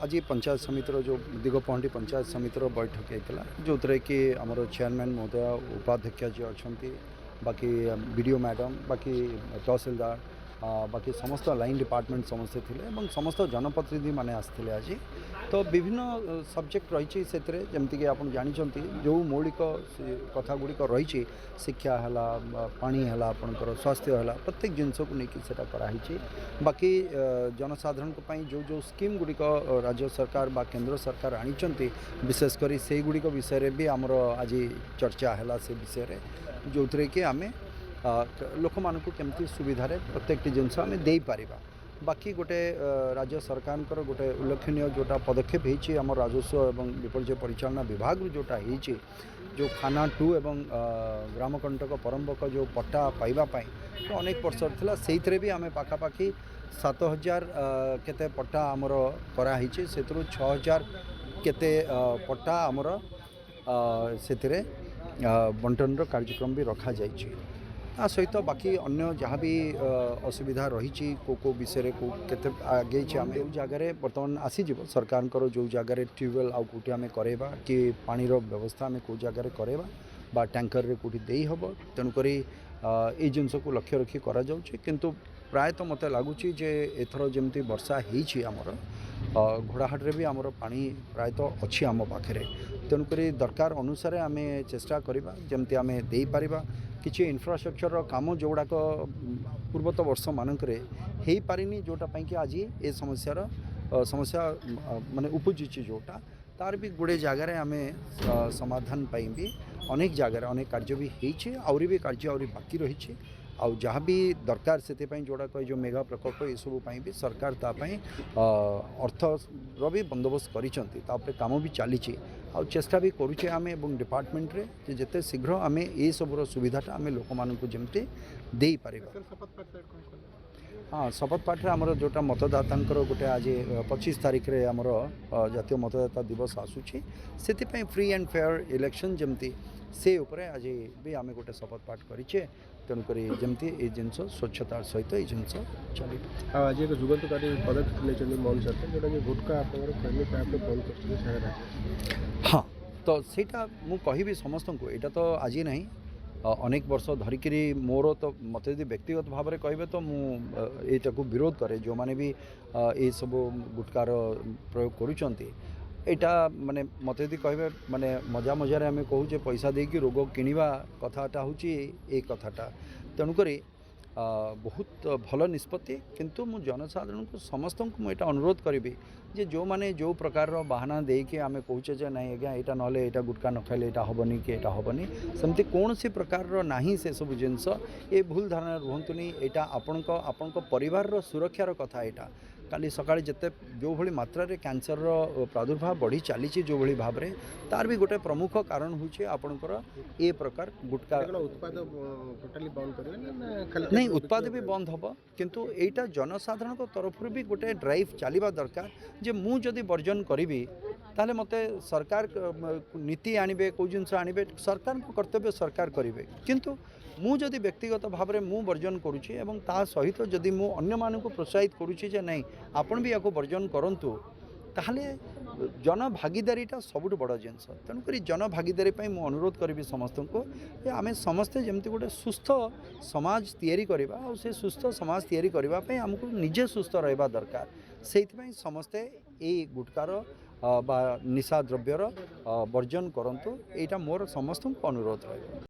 आज पंचायत समितिर जो दिगपहंडी पंचायत समितिर बैठक होता जो थे कि आमर चेयरमैन महोदय उपाध्यक्ष जी अच्छा बाकी बीडीओ मैडम बाकी तहसीलदार बाकी समस्त लाइन डिपार्टमेंट समस्ते थे समस्त जनप्रतिनिधि माने आसते आज तो विभिन्न सब्जेक्ट रही से जमीक आप जानते जो मौलिक कथा गुड़िक रही शिक्षा है पानी है आपंकर स्वास्थ्य है प्रत्येक जिनस को लेकिन कराई बाकी जनसाधारण जो जो स्कीम गुड़िक राज्य सरकार बा केंद्र सरकार आनी विशेषकर से गुड़िक विषय भी आमर आज चर्चा है से विषय जो थे कि आम लोक मानक केमती सुविधा प्रत्येक जिनस आम दे पारिबा बाकी गोटे राज्य सरकार गोटे उल्लेखनीय जोटा पदक्षेप होती आम राजस्व एवं विपर्य परिचालना विभाग जोटा होती जो खाना 2 एवं ग्रामकंटक परम्बक जो पट्टा पाइबापी तो अनेक वर्ष था से भी आम पाखापाखि 7000 केते पट्टा आमर कराई से 6000 केते पट्टा आमर से बंटन कार्यक्रम भी रखा जाइए सहित बाकी अन्य जहाँ भी असुविधा रही को विषय को केते आगे आम जो जगार बर्तमान आसीज सरकार जो जगार ट्यूबवेल आउ कौटी आम करेबा कि पानीर व्यवस्था आम कौ जगार करेबा बा टैंकर रे कौटी देई हबो तेणुक ये जिनस को लक्ष्य रखी करा जाउछि किंतु प्रायतः मत लगुच एथर जमती वर्षा होती आमर घोड़ाहाट रे भी आमर पानी प्रायतः अच्छी आम पाखे तेणुक दरकार अनुसार आम चेष्टा करवा जमती आम दे पारिबा किसी इन्फ्रास्ट्रक्चर काम जोड़ाक पूर्वत वर्ष मानक हो पारिनी जोटा कि आज ये समस्या माने उपजुची जोटा तार भी गुड़े जगार आम समाधान पाई भी अनेक जगार अनेक कार्य भी होती आउरी भी कार्य आउरी बाकी रही आउ जहाँ भी दरकार से जोड़ा कह जो मेगा प्रकल्प ये सब भी सरकार तापाई अर्थर भी बंदोबस्त कर काम भी चली आउ चेष्टा भी करुचे आम एवं डिपार्टमेंट रे जिते शीघ्र आम ये सब सुविधाटा आम लोक मानक जमती दे पार। हाँ शपथ पाठ आमर जोटा मतदाता गोटे आज 25 तारीख रे आमर जातीय मतदाता दिवस आसूची से फ्री एंड फेयर इलेक्शन जमती से उपरे आज भी आम गोटे शपथ पाठ करें तेणुक जमती ये जिनस स्वच्छता सहित ये जिनस चल आज एक जुगंतकारी पदक्षेप मोहन सरकार जोटा गुटका बंद कर। हाँ तो सहीटा मु कहि समस्त को यहाँ तो आज ना अनेक वर्ष धरिकी मोर तो मत यदि व्यक्तिगत भाव में कहे तो मुझा विरोध करे जो मैंने भी ये सब गुटकार प्रयोग करुँच यहाँ माने मत यदि कहे माने मजा मजार आम कहूचे पैसा देकी रोग किणवा कथाटा हूँ ये कथाटा तेणुक बहुत भल निष्पत्ति किंतु मु जनसाधारण को समस्त को मुझे अनुरोध करी जे जो माने जो प्रकार बाहाना देके आम कहूचे जे नहीं आज्ञा यहाँ ना यहाँ गुटका न खाइले यहाँ हेनी कि यहाँ हेनी सेमती कौन सी प्रकार नाही से सब जिनस ये भूल धारणा रुहतुनि यहाँ आपण परिवार सुरक्षार कथा यहाँ काली सकाळे जिते जो भली मात्रा रे कैंसर प्रादुर्भाव बढ़ी चली जो भली भाव में तार भी गोटे प्रमुख कारण होचे आपणकर ए प्रकार गुटका उत्पाद टोटाली बंद करें नहीं उत्पाद भी बंद हम किंतु एटा जनसाधारण तरफ भी गोटे ड्राइव चलवा दरकार जे मु जदि वर्जन करी ताले मते सरकार नीति आनिबे को जिनस आनिबे सरकार को कर्तव्य सरकार करेंगे किंतु मु जदि व्यक्तिगत भाव में मु वर्जन करुच्ची एवं ता सहित जदि मु अन्य मानक प्रोत्साहित करुच्ची जे नहीं आपण भी या वर्जन करंतु ताहले जन भागीदारीटा सबुठ बड़ जिनस तेणुक जन भागीदारी मु अनुरोध करी समस्त को आम समस्ते जमती गोटे सुस्थ समाज तैयारी करवा और से सुस्थ समाज तैयारी करने आमको निजे सुस्थ रहा दरकार से समस्ते ये गुटकार बा निशा द्रव्यर वर्जन करंतु एटा मोर समस्त को अनुरोध रहा।